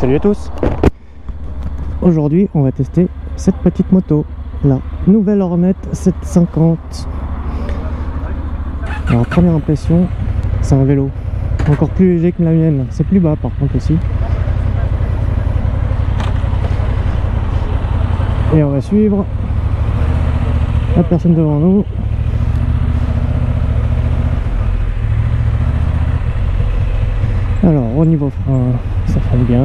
Salut à tous. Aujourd'hui on va tester cette petite moto, la nouvelle Hornet 750. Alors première impression, c'est un vélo encore plus léger que la mienne, c'est plus bas par contre aussi. Et on va suivre la personne devant nous. Alors au niveau frein, ça freine bien.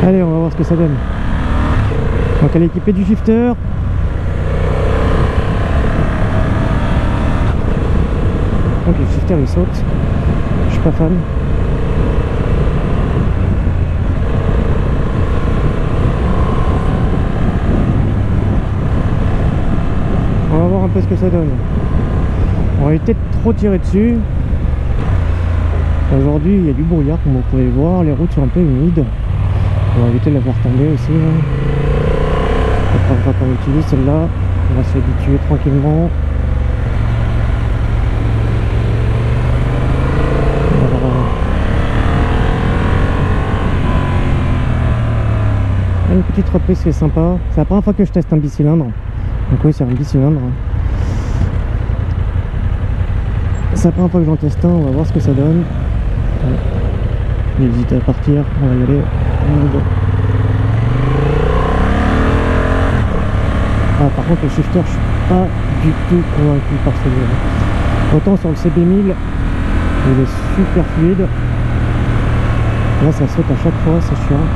Allez, on va voir ce que ça donne. Donc elle est équipée du shifter. Donc le shifter il saute. Je suis pas fan. On va voir un peu ce que ça donne. On va éviter de trop tirer dessus. Aujourd'hui il y a du brouillard comme vous pouvez voir, les routes sont un peu humides. On va éviter de la faire tomber aussi. La première fois qu'on utilise celle-là, on va s'habituer tranquillement. Une petite reprise qui est sympa. C'est la première fois que je teste un bicylindre. Donc oui, c'est un bicylindre. C'est la première fois que j'en teste un, on va voir ce que ça donne. J'hésite à partir, on va y aller. Ah, par contre le shifter, je suis pas du tout convaincu par celui-là. Autant sur le CB1000, il est super fluide. Là ça saute à chaque fois, c'est chiant.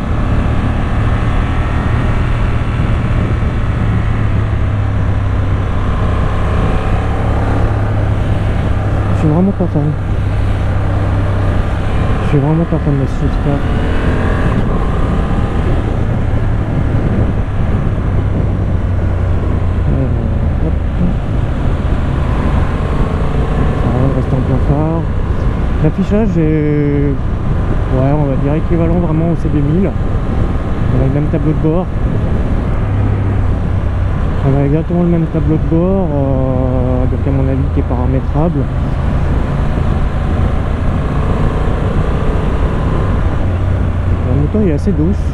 Je suis vraiment pas fan. Je suis vraiment pas fan de ce shifter. L'affichage est, ouais, on va dire équivalent vraiment au CB1000. On a le même tableau de bord. On a exactement le même tableau de bord, donc à mon avis qui est paramétrable. La moto est assez douce.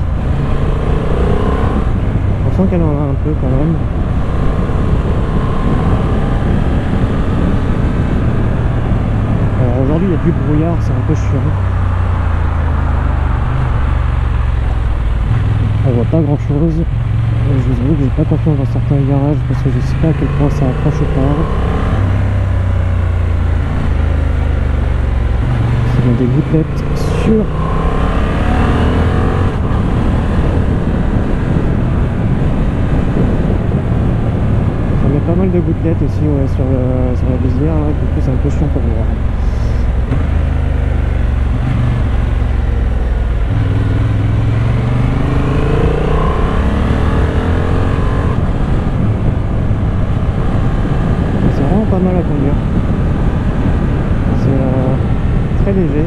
On sent qu'elle en a un peu quand même. Aujourd'hui il y a du brouillard, c'est un peu chiant. On voit pas grand chose. Je vous avoue que j'ai pas confiance dans certains virages parce que je sais pas à quel point ça approche ou pas. C'est bien des gouttelettes sur ça met pas mal de gouttelettes aussi, ouais, sur la visière là, du coup c'est un peu chiant pour voir. Pas mal à conduire, c'est très léger.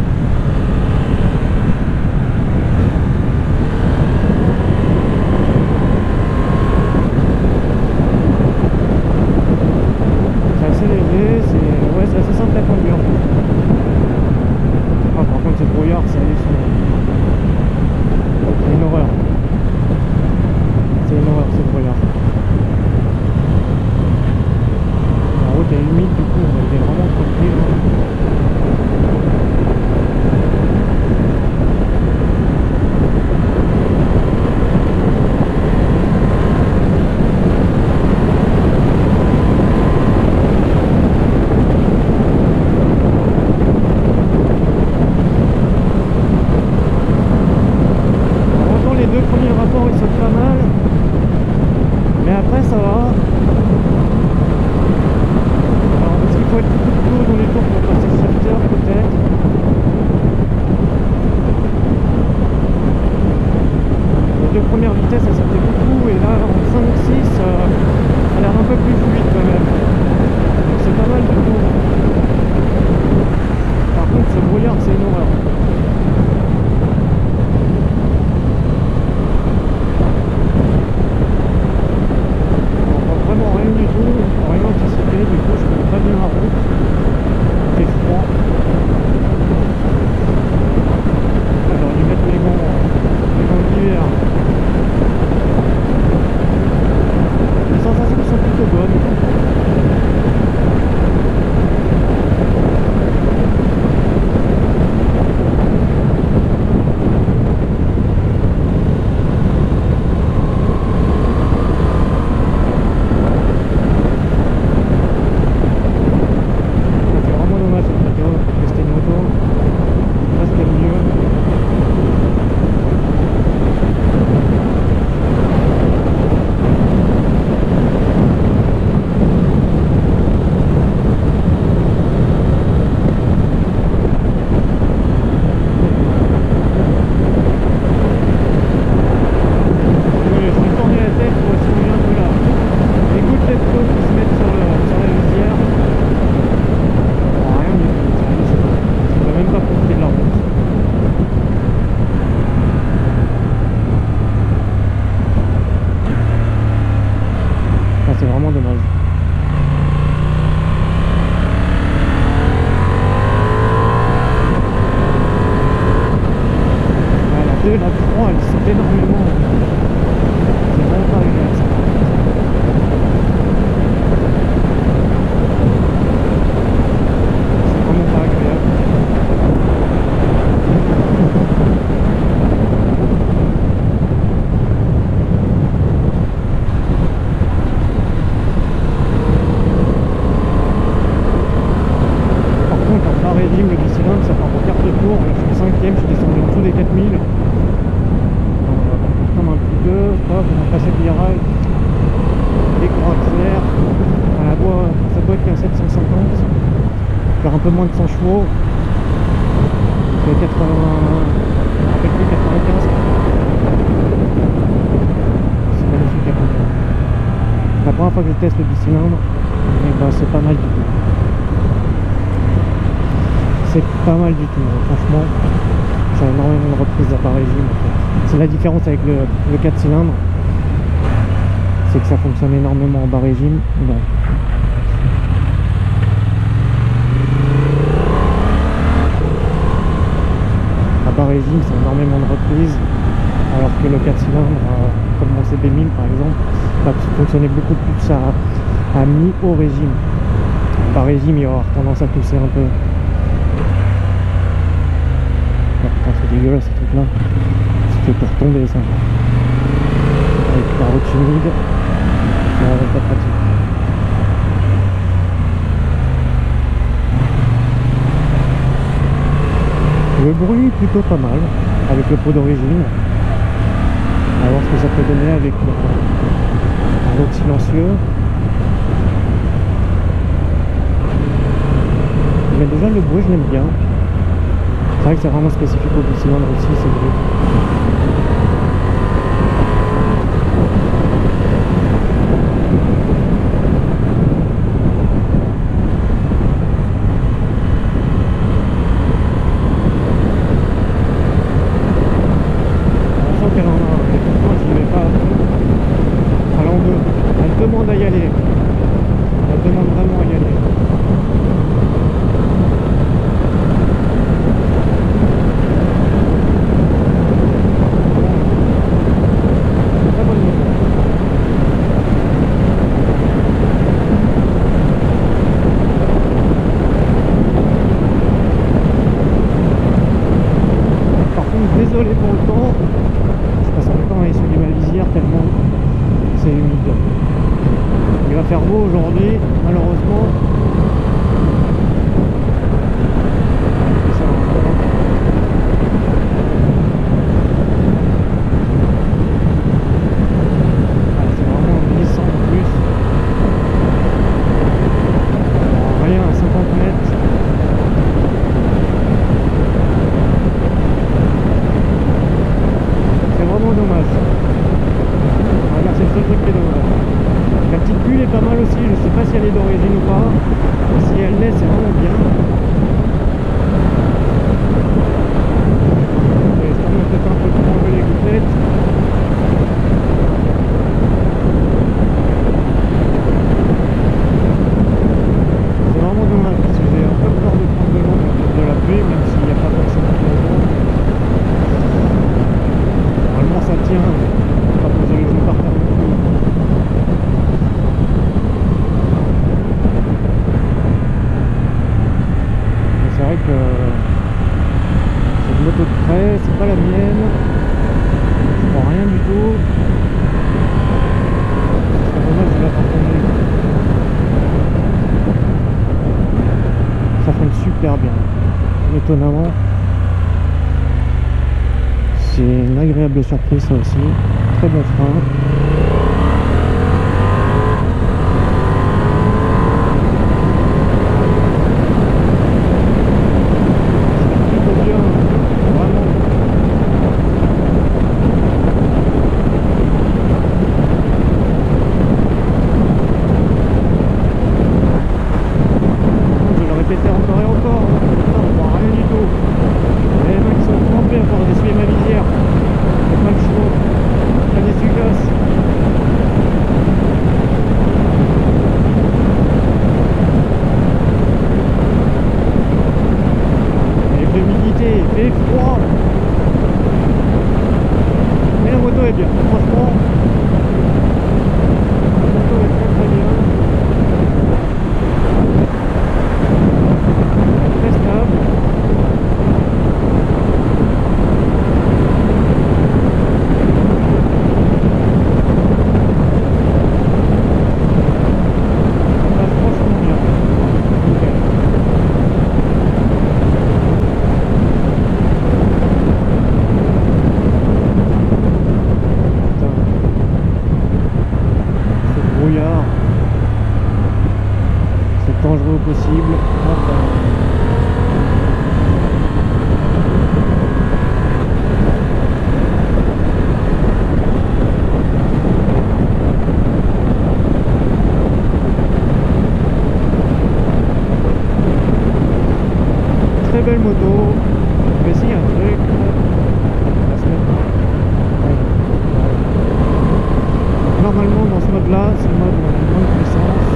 C'est assez léger, c'est assez simple à conduire. Ah, par contre ce brouillard c'est une horreur. C'est une horreur ce brouillard. La route est humide, du coup on était vraiment tranquille. On entend les deux premiers rapports, ils sautent pas mal. 2, la 3, elle saute énormément. C'est vraiment pas agréable ça. C'est vraiment pas agréable. Par contre, en bas régime, le bicylindre, ça part en quart de tour. Là, je suis 5ème, je suis descendu en dessous des 4000. Comme un petit peu, hop, on a passé le virage. Les gros accélères. À la voie, ça doit être qu'un 750. Faire un peu moins de 100 chevaux. C'est 80. Je me rappelle plus, 95. C'est magnifique à conduire. La première fois que je teste le bicylindre, et ben, c'est pas mal du tout. C'est pas mal du tout, franchement. J'ai énormément de reprises à bas régime. En fait. C'est la différence avec le 4 cylindres, c'est que ça fonctionne énormément en bas régime. Donc, à bas régime, c'est énormément de reprises, alors que le 4 cylindres, comme mon CB1000 par exemple, va fonctionner beaucoup plus à mi-haut régime. À bas régime, il va avoir tendance à tousser un peu. Oh, putain, c'est dégueulasse ce truc là. C'est fait pour tomber ça. Avec la route humide, c'est vraiment pas pratique. Le bruit est plutôt pas mal avec le pot d'origine. On va voir ce que ça peut donner avec un autre silencieux. Mais déjà le bruit je l'aime bien. C'est vrai que c'est vraiment spécifique au bicylindre aussi, c'est le bruit. On sent qu'elle en a, et pourtant je n'y vais pas à fond. Elle en veut. Elle demande à y aller. Elle demande vraiment à y aller. Désolé pour le temps, je passe mon temps à essuyer ma visière tellement c'est humide. Il va faire beau aujourd'hui, malheureusement. Ça va encore. Ah, c'est vraiment glissant en plus. Alors, rien à 50 mètres. C'est vraiment dommage. Voilà, c'est le seul truc qui est dommage. La petite bulle est pas mal aussi, je sais pas si elle est d'origine ou pas. Si elle l'est, c'est vraiment bien. Et je t'en mets peut-être un peu pour enlever les gouttelettes. C'est vraiment dommage parce que j'ai un peu peur de prendre de l'eau de la pluie, même s'il n'y a pas forcément de l'eau. Normalement ça tient, on va pas poser les genoux par terre non plus. Mais c'est vrai que c'est une moto de près, c'est pas la mienne, je prends rien du tout. C'est dommage de la faire tomber. Ça freine super bien, étonnamment. C'est une agréable surprise ça aussi, très bon frein. C'est plutôt bien, vraiment. Je le répétais encore et encore, putain, on voit rien du tout. Les mains qui sont trempées à force d'essuyer ma visière. C'est pas le choix. Pas d'essuie-glace. Avec l'humidité, il fait froid. dangereux au possible. Hop. Très belle moto, mais si, un truc à se mettre. Normalement dans ce mode là, c'est le mode où on a moins de puissance.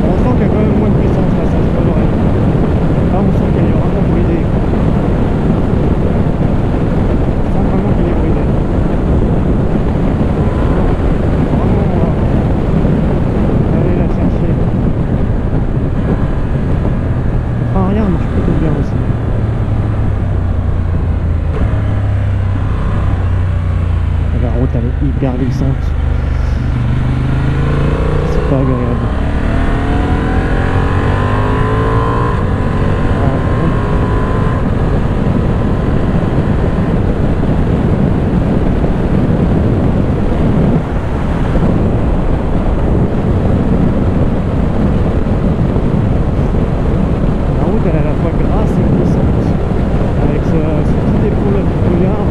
On sent qu'il y a quand même moins de puissance là sur ce mode là. Là on sent qu'elle est vraiment bridée. On sent vraiment qu'elle est bridée. Arrière marche plutôt bien aussi. La route elle est hyper glissante. C'est pas agréable. Elle est à la fois grasse et glissante avec ce petit épaule de brouillard.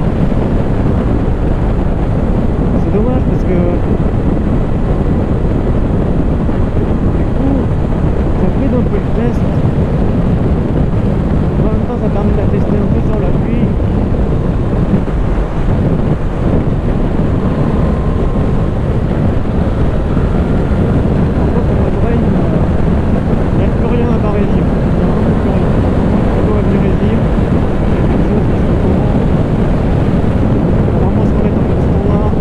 C'est dommage parce que du coup ça fait un peu le test. En même temps ça permet de la tester un peu sur l'appui. Par contre pour le drain, il n'y a plus rien à barrer libre. Normalement je pourrais être en mode standard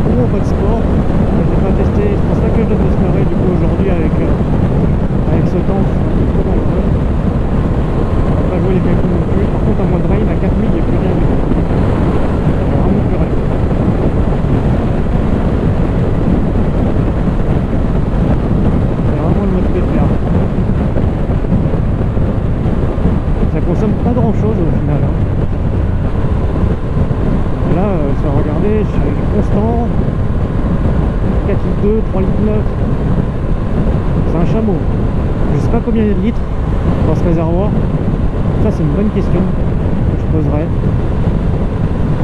ou en mode sport. J'ai pas testé, c'est pour ça que je le testerai du coup aujourd'hui avec ce temps. Je suis un peu trop dans le fun. On va pas jouer les calculs non plus. Par contre en mode rain à 4000 il n'y a plus rien du tout. Il n'y a vraiment plus rien. C'est vraiment le mode pépère. Ça consomme pas grand chose au final hein. Et là je vais regarder, je suis constant 4 litres 2, 3 litres 9. C'est un chameau. Je sais pas combien il y a de litres dans ce réservoir. Ça c'est une bonne question que je poserai.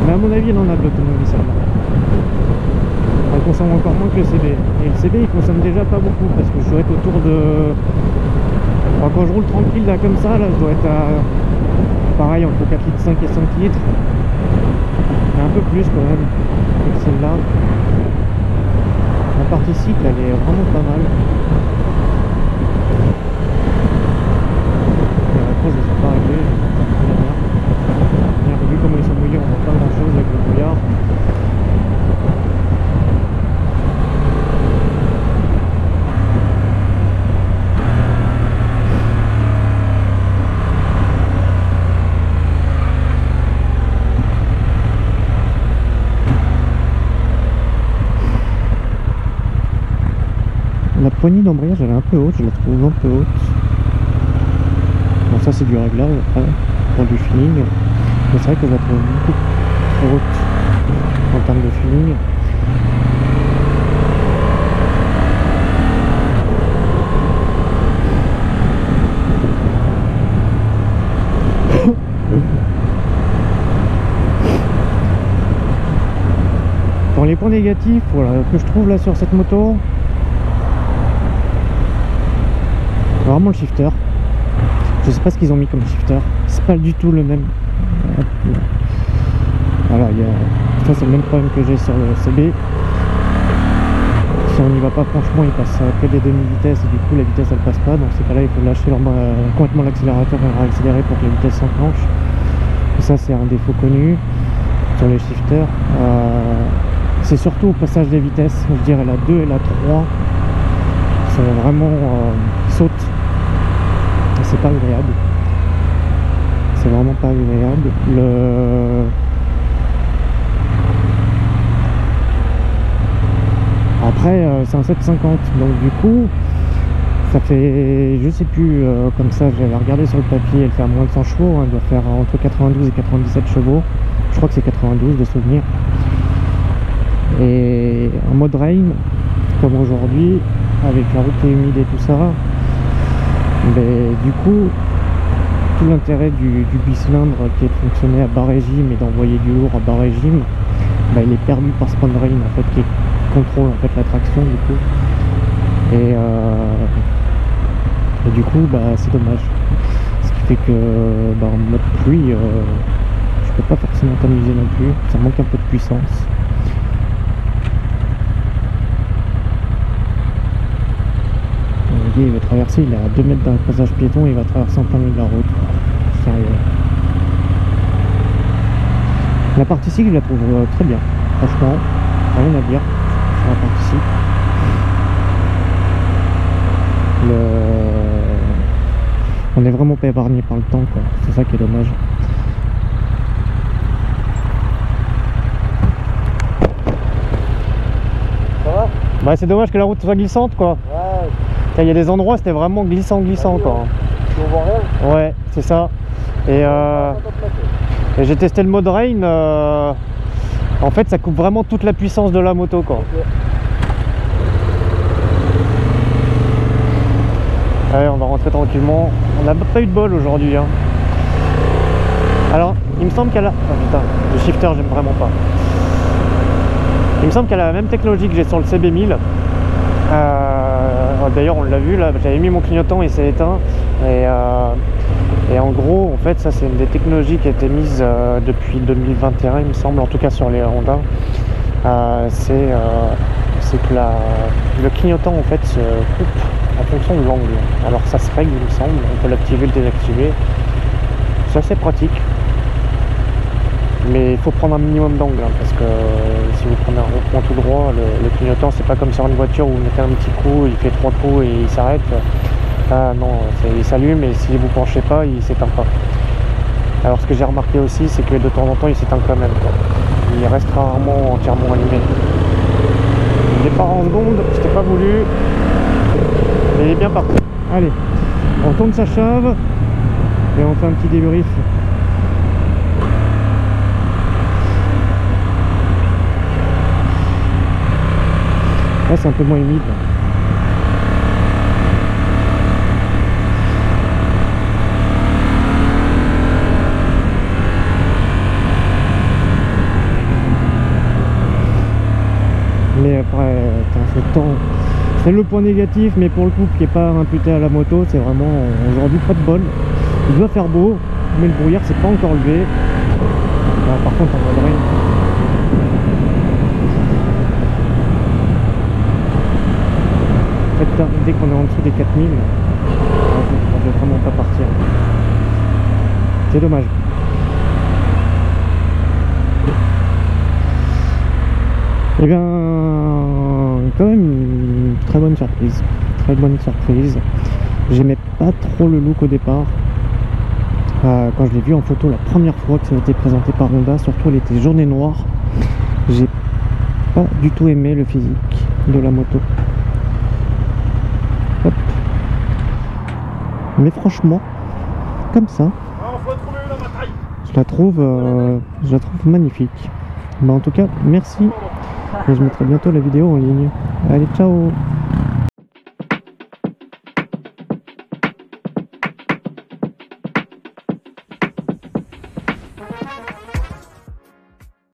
Mais à mon avis il en a de l'autonomie celle-là. Elle consomme encore moins que le CB. Et le CB il consomme déjà pas beaucoup parce que je dois être autour de... Alors, quand je roule tranquille là comme ça, là je dois être à pareil entre 4 litres 5 et 5 litres. Mais un peu plus quand même que celle-là. La partie cycle elle est vraiment pas mal. Et après je ne suis pas réglé, la mer. Vu comment ils sont mouillés, on voit pas grand chose avec le brouillard. La poignée d'embrayage elle est un peu haute, je la trouve un peu haute. Bon ça c'est du réglage après, pour du feeling. Mais c'est vrai que je la trouve beaucoup trop haute en termes de feeling. Dans les points négatifs voilà, que je trouve là sur cette moto, vraiment le shifter. Je sais pas ce qu'ils ont mis comme shifter. C'est pas du tout le même. Voilà, ça c'est le même problème que j'ai sur le CB. Si on n'y va pas franchement, il passe que des demi-vitesses et du coup la vitesse elle passe pas. Dans ces cas-là, il faut lâcher complètement l'accélérateur et réaccélérer pour que la vitesse s'enclenche. Et ça c'est un défaut connu sur les shifters. C'est surtout au passage des vitesses, je dirais la 2 et la 3 sont vraiment sautent. C'est pas agréable. C'est vraiment pas agréable. Après c'est un 750 donc du coup Ça fait, je sais plus, comme ça, j'avais regardé sur le papier, elle fait à moins de 100 chevaux, hein, elle doit faire entre 92 et 97 chevaux. Je crois que c'est 92 de souvenir. Et en mode rain, comme aujourd'hui, avec la route qui est humide et tout ça, mais du coup, tout l'intérêt du bicylindre qui est de fonctionner à bas régime et d'envoyer du lourd à bas régime, bah, il est perdu par ce point de rain en fait, qui contrôle en fait la traction du coup. Et du coup, bah, c'est dommage. Ce qui fait que bah, en mode pluie, je peux pas forcément t'amuser non plus. Ça manque un peu de puissance. Il va traverser, il est à 2 mètres d'un passage piéton et il va traverser en plein milieu de la route. Sérieux. La partie ci, je la trouve très bien. Franchement, rien à dire sur la partie ci. On n'est vraiment pas épargné par le temps, quoi. C'est ça qui est dommage. Ça va? Bah, c'est dommage que la route soit glissante, quoi. Ouais. Il y a des endroits, c'était vraiment glissant, quoi. On voit rien. Ouais, c'est ça. Et j'ai testé le mode rain. En fait, ça coupe vraiment toute la puissance de la moto, quoi. Okay. Allez, on va rentrer tranquillement. On n'a pas eu de bol aujourd'hui, hein. Alors, il me semble qu'elle a... Oh putain, le shifter, j'aime vraiment pas. Il me semble qu'elle a la même technologie que j'ai sur le CB1000. D'ailleurs, on l'a vu, là, j'avais mis mon clignotant et c'est éteint. Et en gros, en fait, ça, c'est une des technologies qui a été mise depuis 2021, il me semble, en tout cas sur les Honda. C'est que le clignotant, en fait, se coupe en fonction de l'angle. Alors ça se règle, il me semble, on peut l'activer, le désactiver. C'est assez pratique. Mais il faut prendre un minimum d'angle, hein, parce que si vous prenez un rond-point tout droit, le clignotant, c'est pas comme sur une voiture où vous mettez un petit coup, il fait 3 coups et il s'arrête. Ah non, il s'allume et si vous penchez pas, il s'éteint pas. Alors ce que j'ai remarqué aussi, c'est que de temps en temps, il s'éteint quand même, quoi. Il reste rarement entièrement allumé. Il départ en seconde, c'était pas voulu. Mais il est bien parti. Allez, on tourne sa chave et on fait un petit débrief. Là, c'est un peu moins humide. Mais après, ce temps, c'est le point négatif, mais pour le coup qui n'est pas imputé à la moto, c'est vraiment aujourd'hui pas de bol. Il doit faire beau, mais le brouillard s'est pas encore levé. Là, par contre, on va le rain. En fait, dès qu'on est en dessous des 4000, on ne veut vraiment pas partir. C'est dommage. Et bien, quand même une très bonne surprise. Très bonne surprise. J'aimais pas trop le look au départ. Quand je l'ai vu en photo la première fois que ça a été présenté par Honda, surtout elle était jaune et noire. J'ai pas du tout aimé le physique de la moto. Hop. Mais franchement, comme ça, je la trouve magnifique. Bah, en tout cas, merci. Et je mettrai bientôt la vidéo en ligne. Allez, ciao!